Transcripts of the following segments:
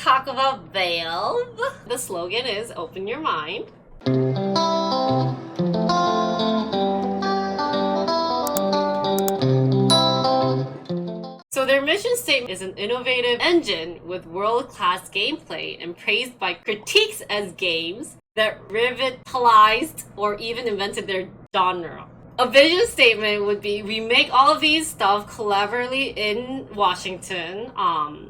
talk about Valve. The slogan is open your mind. So their mission statement is an innovative engine with world-class gameplay and praised by critiques as games that revitalized or even invented their genre. A vision statement would be, we make all of these stuff collaboratively in Washington,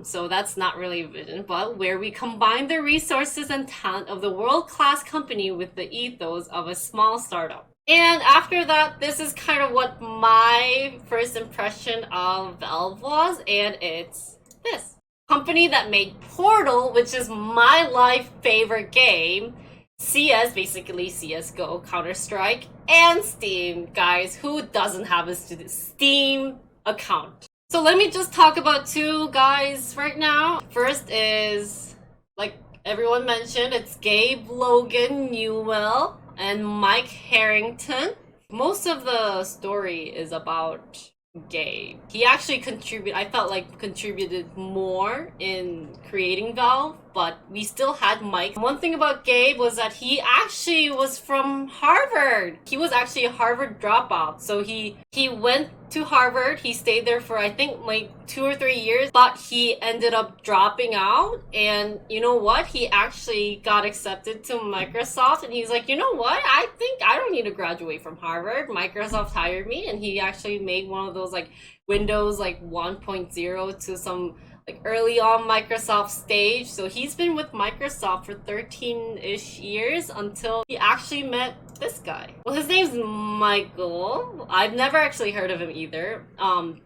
so that's not really a vision, but where we combine the resources and talent of the world-class company with the ethos of a small startup. And after that, this is kind of what my first impression of Valve was, and it's this. Company that made Portal, which is my life favorite game, CS, basically CSGO, Counter-Strike, and Steam. Guys, who doesn't have a Steam account? So let me just talk about two guys right now. First is, like everyone mentioned, it's Gabe Logan Newell and Mike Harrington. Most of the story is about Gabe. He actually contributed more in creating Valve, but we still had Mike. One thing about Gabe was that he actually was from Harvard. He was actually a Harvard dropout. So he went to Harvard. He stayed there for I think like 2 or 3 years, but he ended up dropping out. And you know what? He actually got accepted to Microsoft, and he's like, you know what? I think I don't need to graduate from Harvard. Microsoft hired me, and he actually made one of those like Windows like 1.0 to some like early on Microsoft stage. So he's been with Microsoft for 13-ish years until he actually met this guy. Well, his name's Michael. I've never actually heard of him either.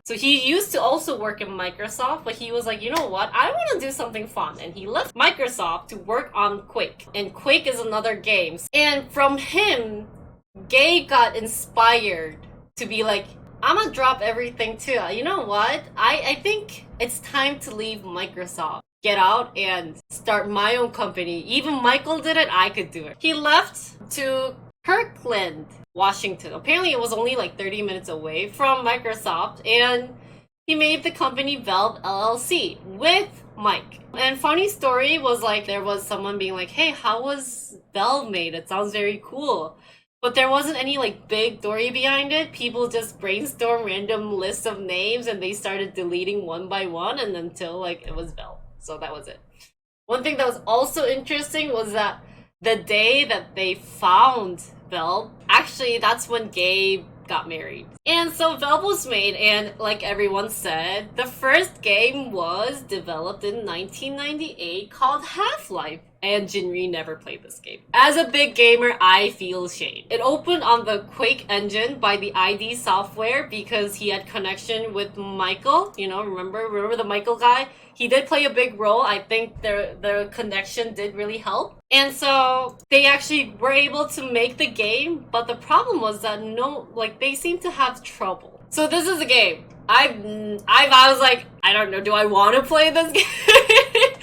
So he used to also work in Microsoft, but he was like, you know what? I want to do something fun. And he left Microsoft to work on Quake. And Quake is another game. And from him, Gabe got inspired to be like, I'm gonna drop everything too. You know what? I think it's time to leave Microsoft. Get out and start my own company. Even Michael did it, I could do it. He left to Kirkland, Washington. Apparently it was only like 30 minutes away from Microsoft, and he made the company Valve LLC with Mike. And funny story was like, there was someone being like, hey, how was Valve made? It sounds very cool. But there wasn't any like big story behind it. People just brainstormed random lists of names and they started deleting one by one, and until like it was Valve. So that was it. One thing that was also interesting was that the day that they found Valve, actually that's when Gabe got married. And so Valve was made, and like everyone said, the first game was developed in 1998 called Half-Life. And Jinri never played this game. As a big gamer, I feel shame. It opened on the Quake engine by the ID Software because he had connection with Michael. You know, remember the Michael guy? He did play a big role. I think their connection did really help. And so they actually were able to make the game, but the problem was that they seem to have trouble. So this is a game. I was like, I don't know, do I want to play this game?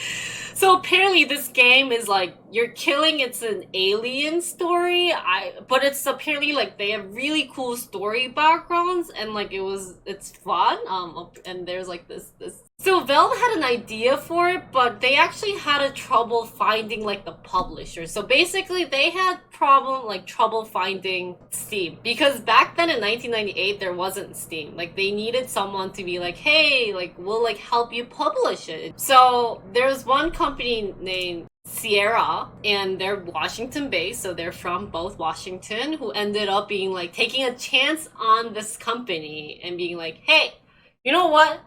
So apparently this game is like, you're killing, it's an alien story, but it's apparently like they have really cool story backgrounds, and like it's fun, and there's like this. So Valve had an idea for it, but they actually had a trouble finding like the publisher. So basically they had trouble finding Steam, because back then in 1998 there wasn't Steam. Like they needed someone to be like, hey, like we'll like help you publish it. So there's one company named Sierra, and they're Washington based, so they're from both Washington, who ended up being like taking a chance on this company and being like, hey, you know what?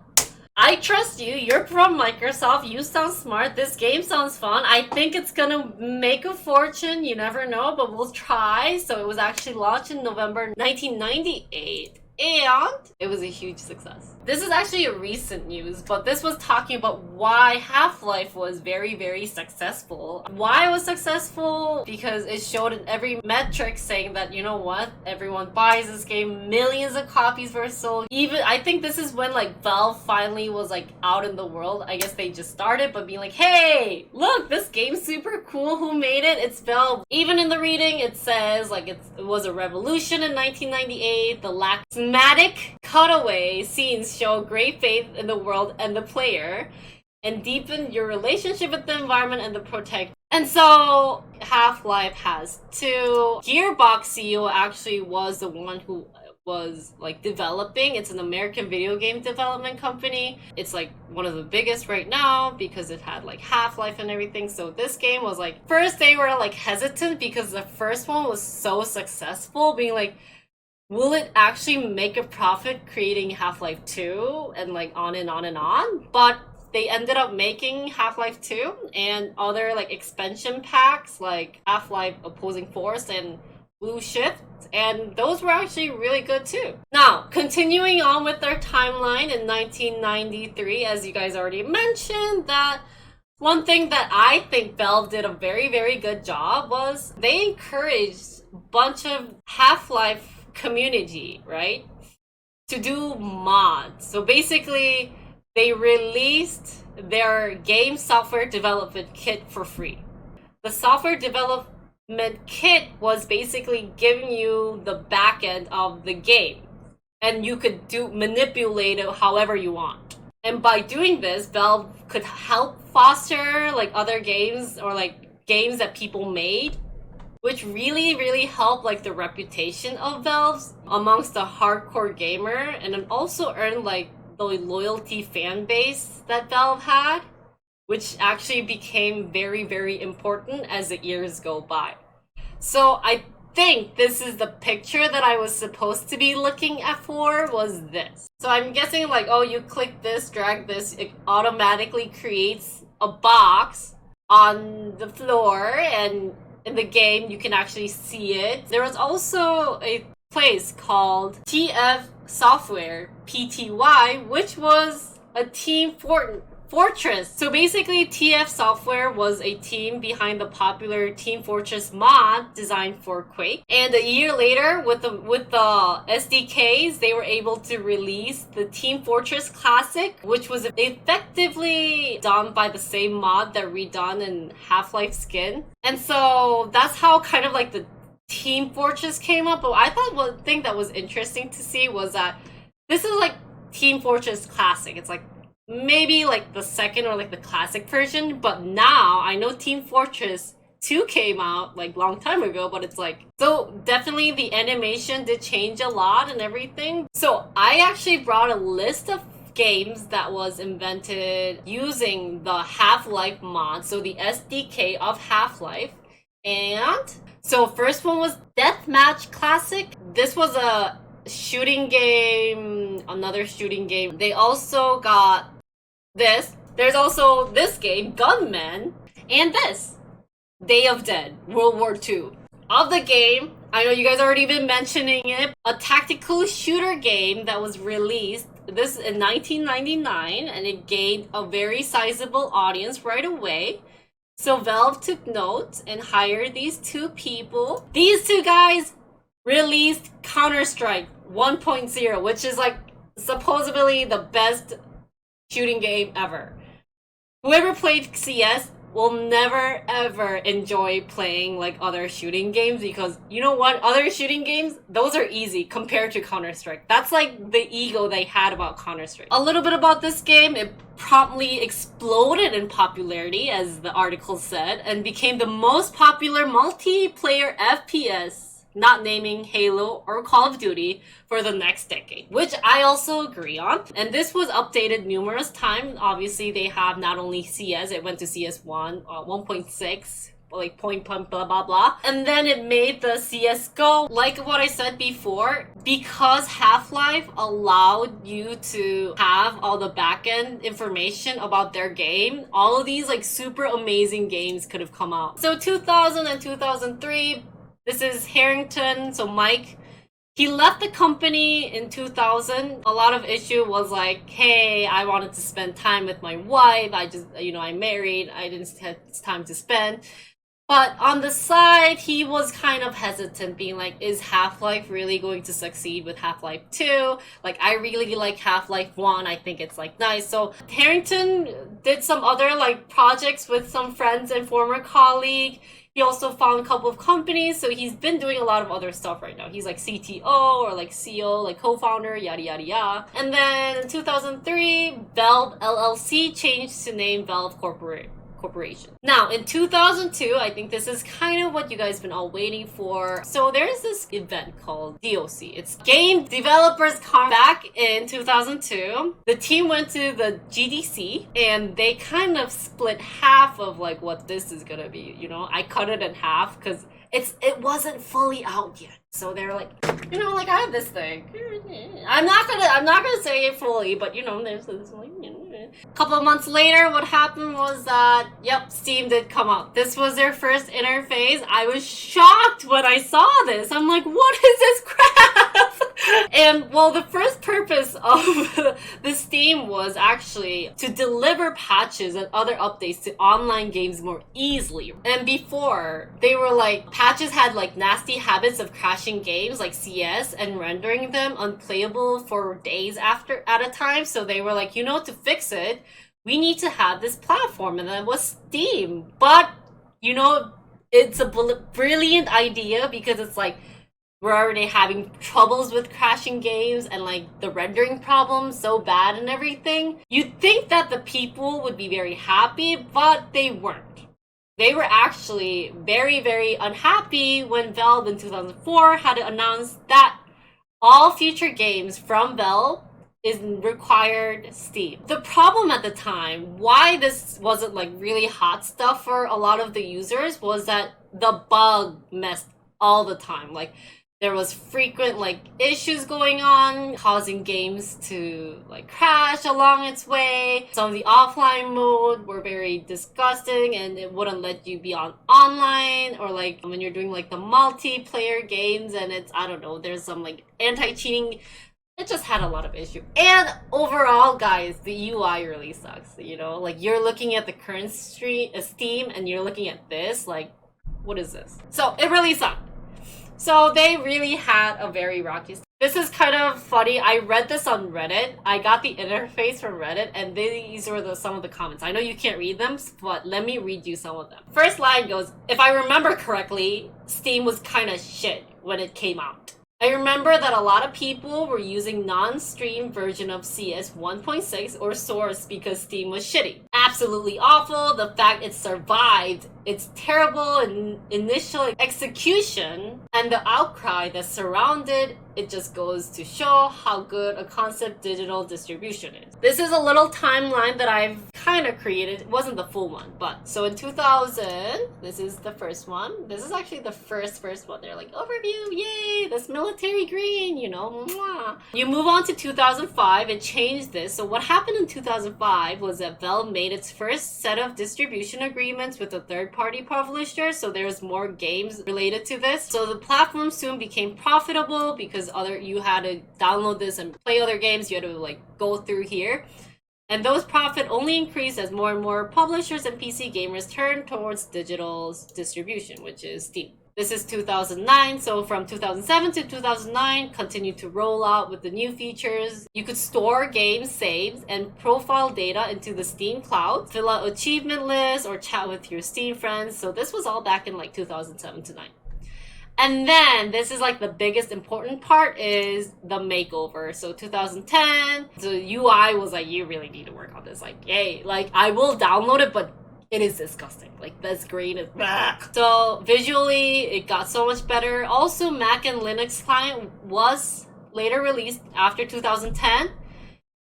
I trust you. You're from Microsoft. You sound smart. This game sounds fun. I think it's gonna make a fortune. You never know, but we'll try. So it was actually launched in November 1998. And it was a huge success. This is actually a recent news, but this was talking about why Half-Life was very, very successful. Why it was successful? Because it showed in every metric saying that, you know what, everyone buys this game, millions of copies were sold. Even, I think this is when like Valve finally was like out in the world. I guess they just started, but being like, hey, look, this game's super cool. Who made it? It's Valve. Even in the reading, it says like it was a revolution in 1998. The lack cinematic cutaway scenes show great faith in the world and the player. and deepen your relationship with the environment and the protect. And so Half-Life has two. Gearbox CEO actually was the one who was like developing. It's an American video game development company. It's like one of the biggest right now because it had like Half-Life and everything. So this game was like, first they were like hesitant because the first one was so successful, being like, will it actually make a profit creating Half-Life 2 and like on and on and on? But they ended up making Half-Life 2 and other like expansion packs like Half-Life Opposing Force and Blue Shift, and those were actually really good too. Now, continuing on with their timeline in 1993, as you guys already mentioned, that one thing that I think Valve did a very, very good job was they encouraged a bunch of Half-Life community, right, to do mods. So basically, they released their game software development kit for free. The software development kit was basically giving you the back end of the game, and you could manipulate it however you want. And by doing this, Valve could help foster like other games or like games that people made, which really helped like the reputation of Valve amongst the hardcore gamer, and it also earned like the loyalty fan base that Valve had, which actually became very important as the years go by. So I think this is the picture that I was supposed to be looking at for, was this. So I'm guessing like, oh, you click this, drag this, it automatically creates a box on the floor, and in the game you can actually see it. There was also a place called TF Software, PTY, which was a Team Fortress. So basically, TF Software was a team behind the popular Team Fortress mod designed for Quake. And a year later, with the SDKs, they were able to release the Team Fortress Classic, which was effectively done by the same mod that redone in Half-Life Skin. And so that's how kind of like the Team Fortress came up. But I thought one thing that was interesting to see was that this is like Team Fortress Classic. It's like maybe like the second or like the classic version, but now I know Team Fortress 2 came out like long time ago, but it's like, so definitely the animation did change a lot and everything. So I actually brought a list of games that was invented using the Half-Life mod, so the SDK of Half-Life. And so first one was Deathmatch Classic. This was a shooting game, another shooting game. They also got this. There's also this game, Gunman, and this, Day of Dead, World War II. Of the game, I know you guys already been mentioning it, a tactical shooter game that was released this in 1999, and it gained a very sizable audience right away. So Valve took notes and hired these two people. These two guys released Counter-Strike 1.0, which is like supposedly the best shooting game ever. Whoever played CS will never ever enjoy playing like other shooting games, because you know what? Other shooting games, those are easy compared to Counter-Strike. That's like the ego they had about Counter-Strike. A little bit about this game, it promptly exploded in popularity, as the article said, and became the most popular multiplayer FPS, not naming Halo or Call of Duty, for the next decade, which I also agree on. And this was updated numerous times. Obviously, they have not only CS, it went to CS1, 1.6, like point blah blah blah. And then it made the CSGO, like what I said before, because Half-Life allowed you to have all the backend information about their game, all of these like super amazing games could have come out. So 2000 and 2003, this is Harrington, so Mike. He left the company in 2000. A lot of issue was like, hey, I wanted to spend time with my wife. I'm married. I didn't have time to spend. But on the side, he was kind of hesitant, being like, is Half-Life really going to succeed with Half-Life 2? Like, I really like Half-Life 1. I think it's like nice. So Harrington did some other like projects with some friends and former colleague. He also found a couple of companies, so he's been doing a lot of other stuff right now. He's like CTO or like CEO, like co-founder, yada yada yada. And then in 2003, Valve LLC changed to name Valve Corporation. Now, in 2002, I think this is kind of what you guys been all waiting for. So there's this event called DOC. It's Game Developers Con. Back in 2002, the team went to the GDC and they kind of split half of like what this is gonna be. You know, I cut it in half because it wasn't fully out yet. So they're like, you know, like I have this thing. I'm not gonna say it fully, but you know, there's this like, you know. A couple of months later, what happened was that, yep, Steam did come out. This was their first interface. I was shocked when I saw this. I'm like, what is this crap? And well, the first purpose of the Steam was actually to deliver patches and other updates to online games more easily. And before, they were like, patches had like nasty habits of crashing games like CS and rendering them unplayable for days at a time. So they were like, you know, to fix it, we need to have this platform, and that was Steam. But you know, it's a brilliant idea because it's like we're already having troubles with crashing games and like the rendering problems so bad and everything. You'd think that the people would be very happy, but they weren't. They were actually very, very unhappy when Valve in 2004 had to announce that all future games from Valve is required Steam. The problem at the time, why this wasn't like really hot stuff for a lot of the users, was that the bug messed all the time. Like there was frequent like issues going on, causing games to like crash along its way. Some of the offline mode were very disgusting and it wouldn't let you be online, or like when you're doing like the multiplayer games and it's, I don't know, there's some like anti-cheating. It just had a lot of issues. And overall, guys, the UI really sucks. You know, like you're looking at the current Steam and you're looking at this, like, what is this? So it really sucked. So they really had a very rocky start. This is kind of funny. I read this on Reddit. I got the interface from Reddit, and these were some of the comments. I know you can't read them, but let me read you some of them. First line goes, if I remember correctly, Steam was kind of shit when it came out. I remember that a lot of people were using non-stream version of CS 1.6 or Source because Steam was shitty. Absolutely awful. The fact it survived its terrible initial execution and the outcry that surrounded it just goes to show how good a concept digital distribution is. This is a little timeline that I've kind of created. It wasn't the full one, but so in 2000, this is the first one. This is actually the first one. They're like, overview, yay, this military green, you know, mwah. You move on to 2005 and change this. So what happened in 2005 was that Valve made its first set of distribution agreements with a third-party publisher, so there's more games related to this. So the platform soon became profitable because you had to download this and play other games. You had to like go through here. And those profit only increased as more and more publishers and PC gamers turned towards digital distribution, which is Steam. This is 2009, so from 2007 to 2009, continued to roll out with the new features. You could store game saves and profile data into the Steam cloud, fill out achievement lists, or chat with your Steam friends. So this was all back in like 2007 to 9. And then this is like the biggest important part is the makeover. So 2010, the UI was like, you really need to work on this. Like, yay, like I will download it, but it is disgusting. Like this green is back. So visually, it got so much better. Also, Mac and Linux client was later released after 2010.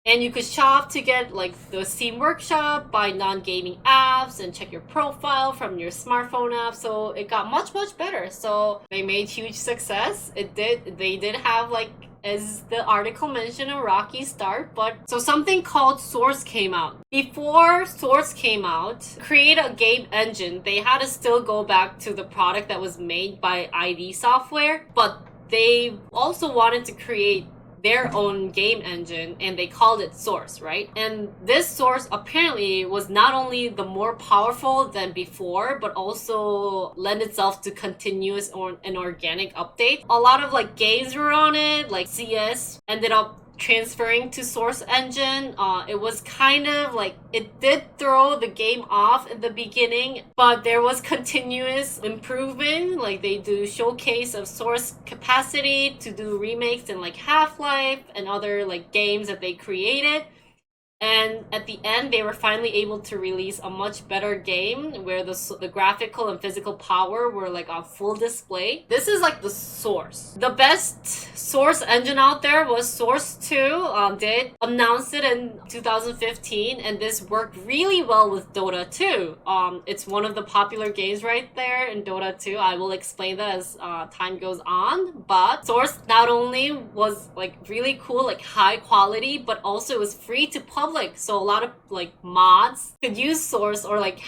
And you could shop to get like the Steam Workshop, buy non-gaming apps, and check your profile from your smartphone app. So it got much, much better. So they made huge success. They did have like, as the article mentioned, a rocky start. But so something called Source came out. Before Source came out, create a game engine, they had to still go back to the product that was made by ID Software. But they also wanted to create their own game engine, and they called it Source, right? And this Source apparently was not only the more powerful than before, but also lend itself to continuous and organic updates. A lot of like games were on it, like CS ended up transferring to Source Engine. It was kind of like, it did throw the game off in the beginning, but there was continuous improvement. Like they do showcase of Source capacity to do remakes in like Half-Life and other like games that they created. And at the end, they were finally able to release a much better game where the graphical and physical power were like on full display. This is like the Source. The best Source engine out there was Source 2. Did announce it in 2015, and this worked really well with Dota 2. It's one of the popular games right there in Dota 2. I will explain that as time goes on. But Source not only was like really cool, like high quality, but also it was free to publish. So a lot of like mods could use Source or like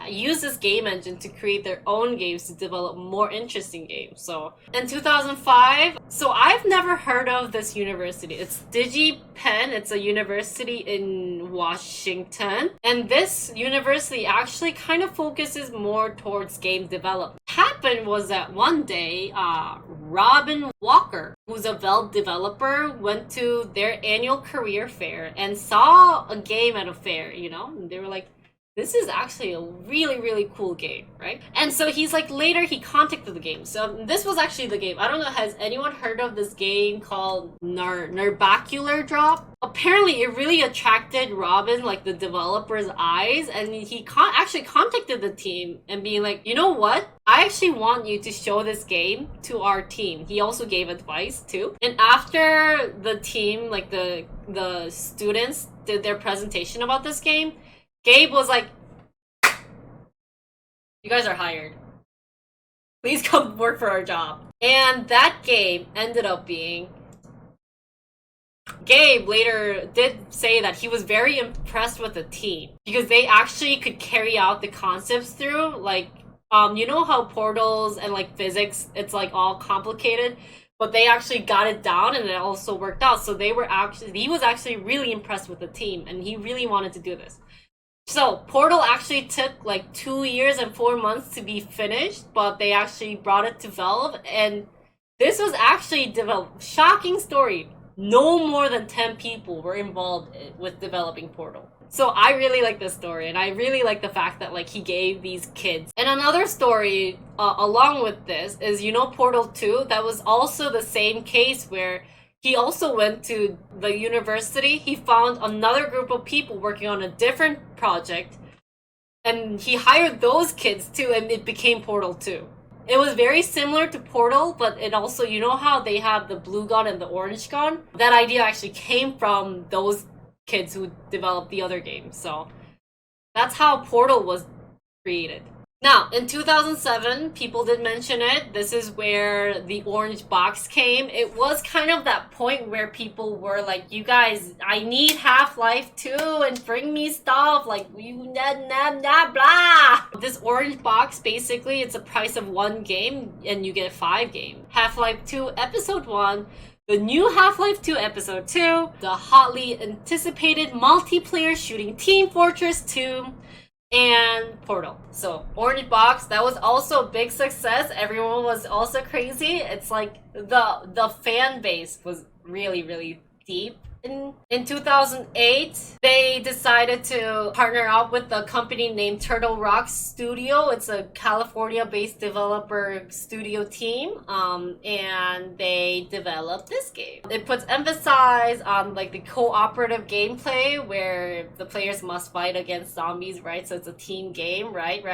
use this game engine to create their own games to develop more interesting games. So in 2005, so I've never heard of this university. It's DigiPenn. It's a university in Washington, and this university actually kind of focuses more towards game development. Happened was that one day, Robin Walker, who's a Valve developer, went to their annual career fair and saw a game at a fair, you know? And they were like, this is actually a really, really cool game, right? And so he's like, later he contacted the game. So this was actually the game. I don't know, has anyone heard of this game called Nerbacular Drop? Apparently it really attracted Robin, like the developer's eyes, and he actually contacted the team and being like, you know what? I actually want you to show this game to our team. He also gave advice too. And after the team, like the students did their presentation about this game, Gabe was like, you guys are hired. Please come work for our job. And that game ended up being... Gabe later did say that he was very impressed with the team because they actually could carry out the concepts through. Like, you know how portals and like physics, it's like all complicated, but they actually got it down and it also worked out. So he was actually really impressed with the team and he really wanted to do this. So Portal actually took like 2 years and 4 months to be finished, but they actually brought it to Valve, and this was actually developed. Shocking story. No more than 10 people were involved with developing Portal. So I really like this story, and I really like the fact that like he gave these kids. And another story along with this is, you know, Portal 2, that was also the same case where he also went to the university. He found another group of people working on a different project, and he hired those kids too, and it became Portal 2. It was very similar to Portal, but it also, you know how they have the blue gun and the orange gun? That idea actually came from those kids who developed the other game. So that's how Portal was created. Now, in 2007, people did mention it. This is where the orange box came. It was kind of that point where people were like, you guys, I need Half-Life 2 and bring me stuff. Like, you blah. This orange box, basically, it's the price of one game and you get 5 games. Half-Life 2 Episode 1, the new Half-Life 2 Episode 2, the hotly anticipated multiplayer shooting Team Fortress 2, and Portal. So orange box, that was also a big success. Everyone was also crazy. It's like the fan base was really, really deep. In 2008, they decided to partner up with a company named Turtle Rock Studio. It's a California-based developer studio team, and they developed this game. It puts emphasis on like the cooperative gameplay where the players must fight against zombies, right? So it's a team game, right?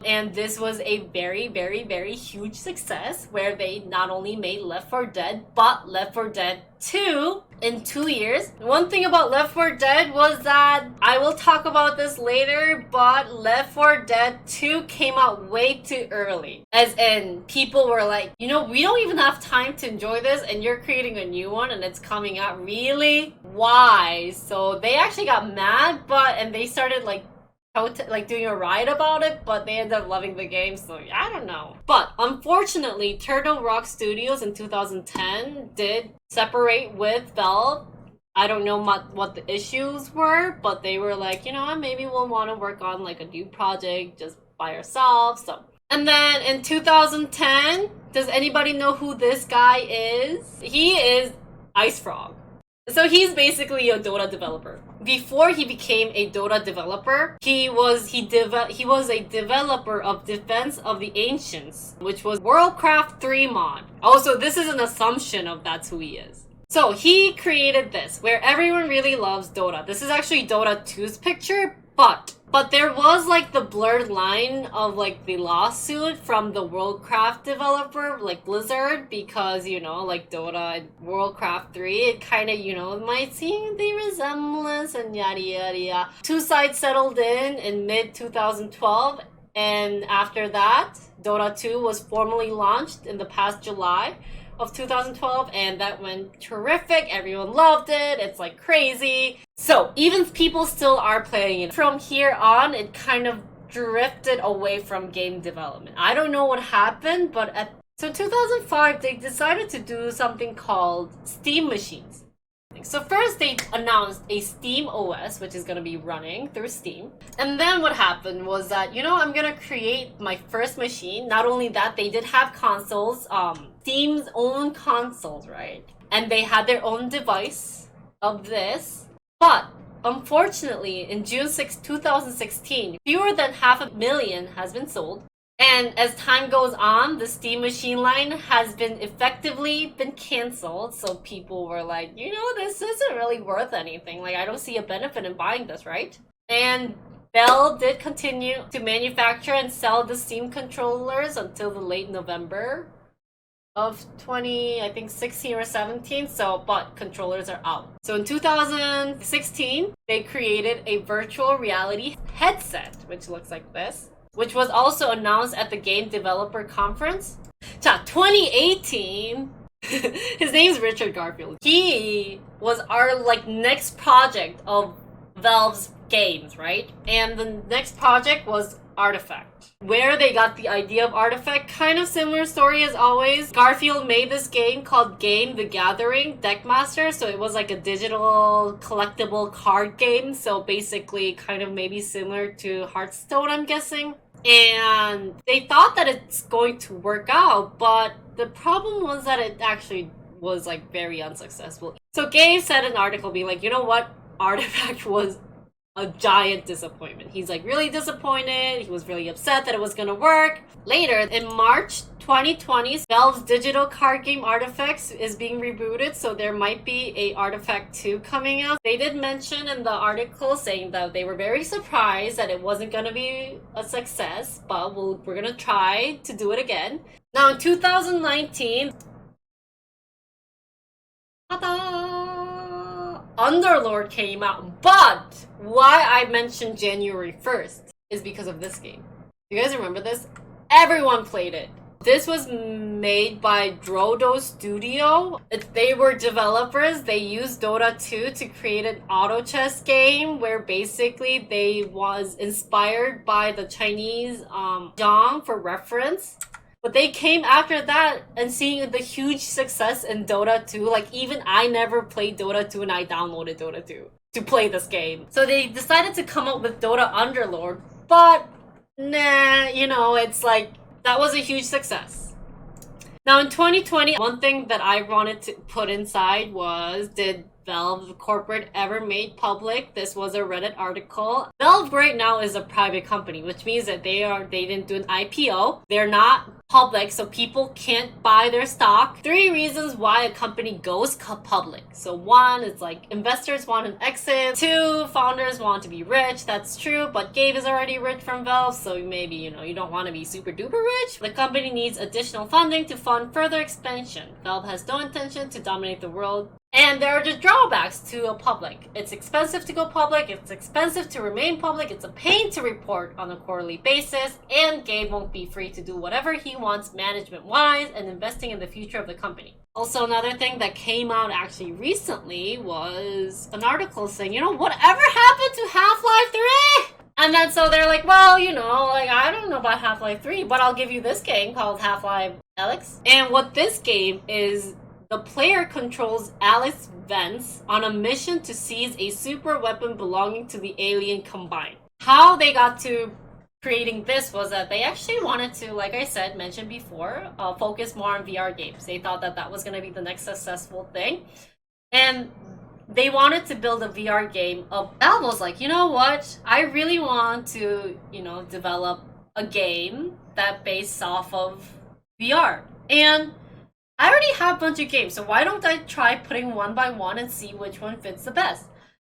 And this was a very, very, very huge success where they not only made Left 4 Dead, but Left 4 Dead 2 in 2 years. One thing about Left 4 Dead was that, I will talk about this later, but Left 4 Dead 2 came out way too early. As in, people were like, you know, we don't even have time to enjoy this and you're creating a new one and it's coming out. Really? Why? So they actually got mad, and they started like doing a riot about it, but they ended up loving the game, so I don't know. But unfortunately, Turtle Rock Studios in 2010 did separate with Valve. I don't know what the issues were, but they were like, you know what, maybe we'll want to work on like a new project just by ourselves. So, and then in 2010, does anybody know who this guy is? He is Ice Frog. So he's basically a Dota developer. Before he became a Dota developer, he was a developer of Defense of the Ancients, which was Worldcraft 3 mod. Also, this is an assumption of that's who he is. So he created this, where everyone really loves Dota. This is actually Dota 2's picture, but there was like the blurred line of like the lawsuit from the Worldcraft developer, like Blizzard, because like Dota and Worldcraft 3, it kind of might seem the resemblance and yada yada yada. Two sides settled in mid 2012, and after that, Dota 2 was formally launched in the past July of 2012, and that went terrific. Everyone loved it. It's like crazy. So even people still are playing it. From here on, it kind of drifted away from game development. I don't know what happened, but so 2005, they decided to do something called Steam machines. So first they announced a Steam OS, which is going to be running through Steam. And then what happened was that, I'm going to create my first machine. Not only that, they did have consoles, Steam's own consoles, right? And they had their own device of this. But unfortunately, in June 6, 2016, fewer than 500,000 has been sold. And as time goes on, the Steam machine line has been effectively canceled. So people were like, this isn't really worth anything. Like, I don't see a benefit in buying this, right? And Bell did continue to manufacture and sell the Steam controllers until the late November of 2016 or 17. But controllers are out. So in 2016, they created a virtual reality headset, which looks like this, which was also announced at the Game Developer Conference. 2018, his name's Richard Garfield. He was our next project of Valve's games, right? And the next project was Artifact. Where they got the idea of Artifact, kind of similar story as always. Garfield made this game called Game the Gathering Deckmaster, so it was like a digital collectible card game, so basically kind of maybe similar to Hearthstone, I'm guessing. And they thought that it's going to work out, but the problem was that it actually was very unsuccessful. So Gabe said in an article being like, you know what? Artifact was a giant disappointment. He's really disappointed. He was really upset that it was gonna work. Later, in March 2020, Valve's digital card game Artifacts is being rebooted, so there might be a Artifact 2 coming out. They did mention in the article saying that they were very surprised that it wasn't gonna be a success, but we're gonna try to do it again. Now in 2019, Underlord came out, but why I mentioned January 1st is because of this game. You guys remember this? Everyone played it. This was made by Drodo Studio. They were developers. They used Dota 2 to create an auto chess game where basically they was inspired by the Chinese Zhang for reference. But they came after that and seeing the huge success in Dota 2. Even I never played Dota 2 and I downloaded Dota 2 to play this game. So they decided to come up with Dota Underlord. But, nah, it's that was a huge success. Now in 2020, one thing that I wanted to put inside was, did Valve corporate ever made public? This was a Reddit article. Valve right now is a private company, which means that they didn't do an IPO. They're not public, so people can't buy their stock. 3 reasons why a company goes public. So 1, it's investors want an exit. 2, founders want to be rich. That's true, but Gabe is already rich from Valve, so maybe, you don't want to be super duper rich. The company needs additional funding to fund further expansion. Valve has no intention to dominate the world. And there are just drawbacks to a public. It's expensive to go public, it's expensive to remain public, it's a pain to report on a quarterly basis, and Gabe won't be free to do whatever he wants management-wise and investing in the future of the company. Also, another thing that came out actually recently was an article saying, whatever happened to Half-Life 3? And then so they're like, well, I don't know about Half-Life 3, but I'll give you this game called Half-Life Alyx. And what this game is, the player controls Alex Vance on a mission to seize a super weapon belonging to the alien Combine. How they got to creating this was that they actually wanted to, like I said, mentioned before, focus more on VR games. They thought that was going to be the next successful thing. And they wanted to build a VR game. Valve was like, you know what? I really want to, develop a game that based off of VR. And I already have a bunch of games, so why don't I try putting one by one and see which one fits the best?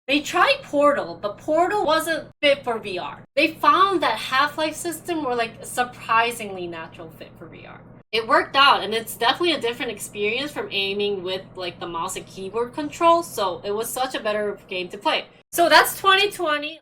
They tried Portal, but Portal wasn't fit for VR. They found that Half-Life system were like a surprisingly natural fit for VR. It worked out, and it's definitely a different experience from aiming with like the mouse and keyboard control, so it was such a better game to play. So that's 2020.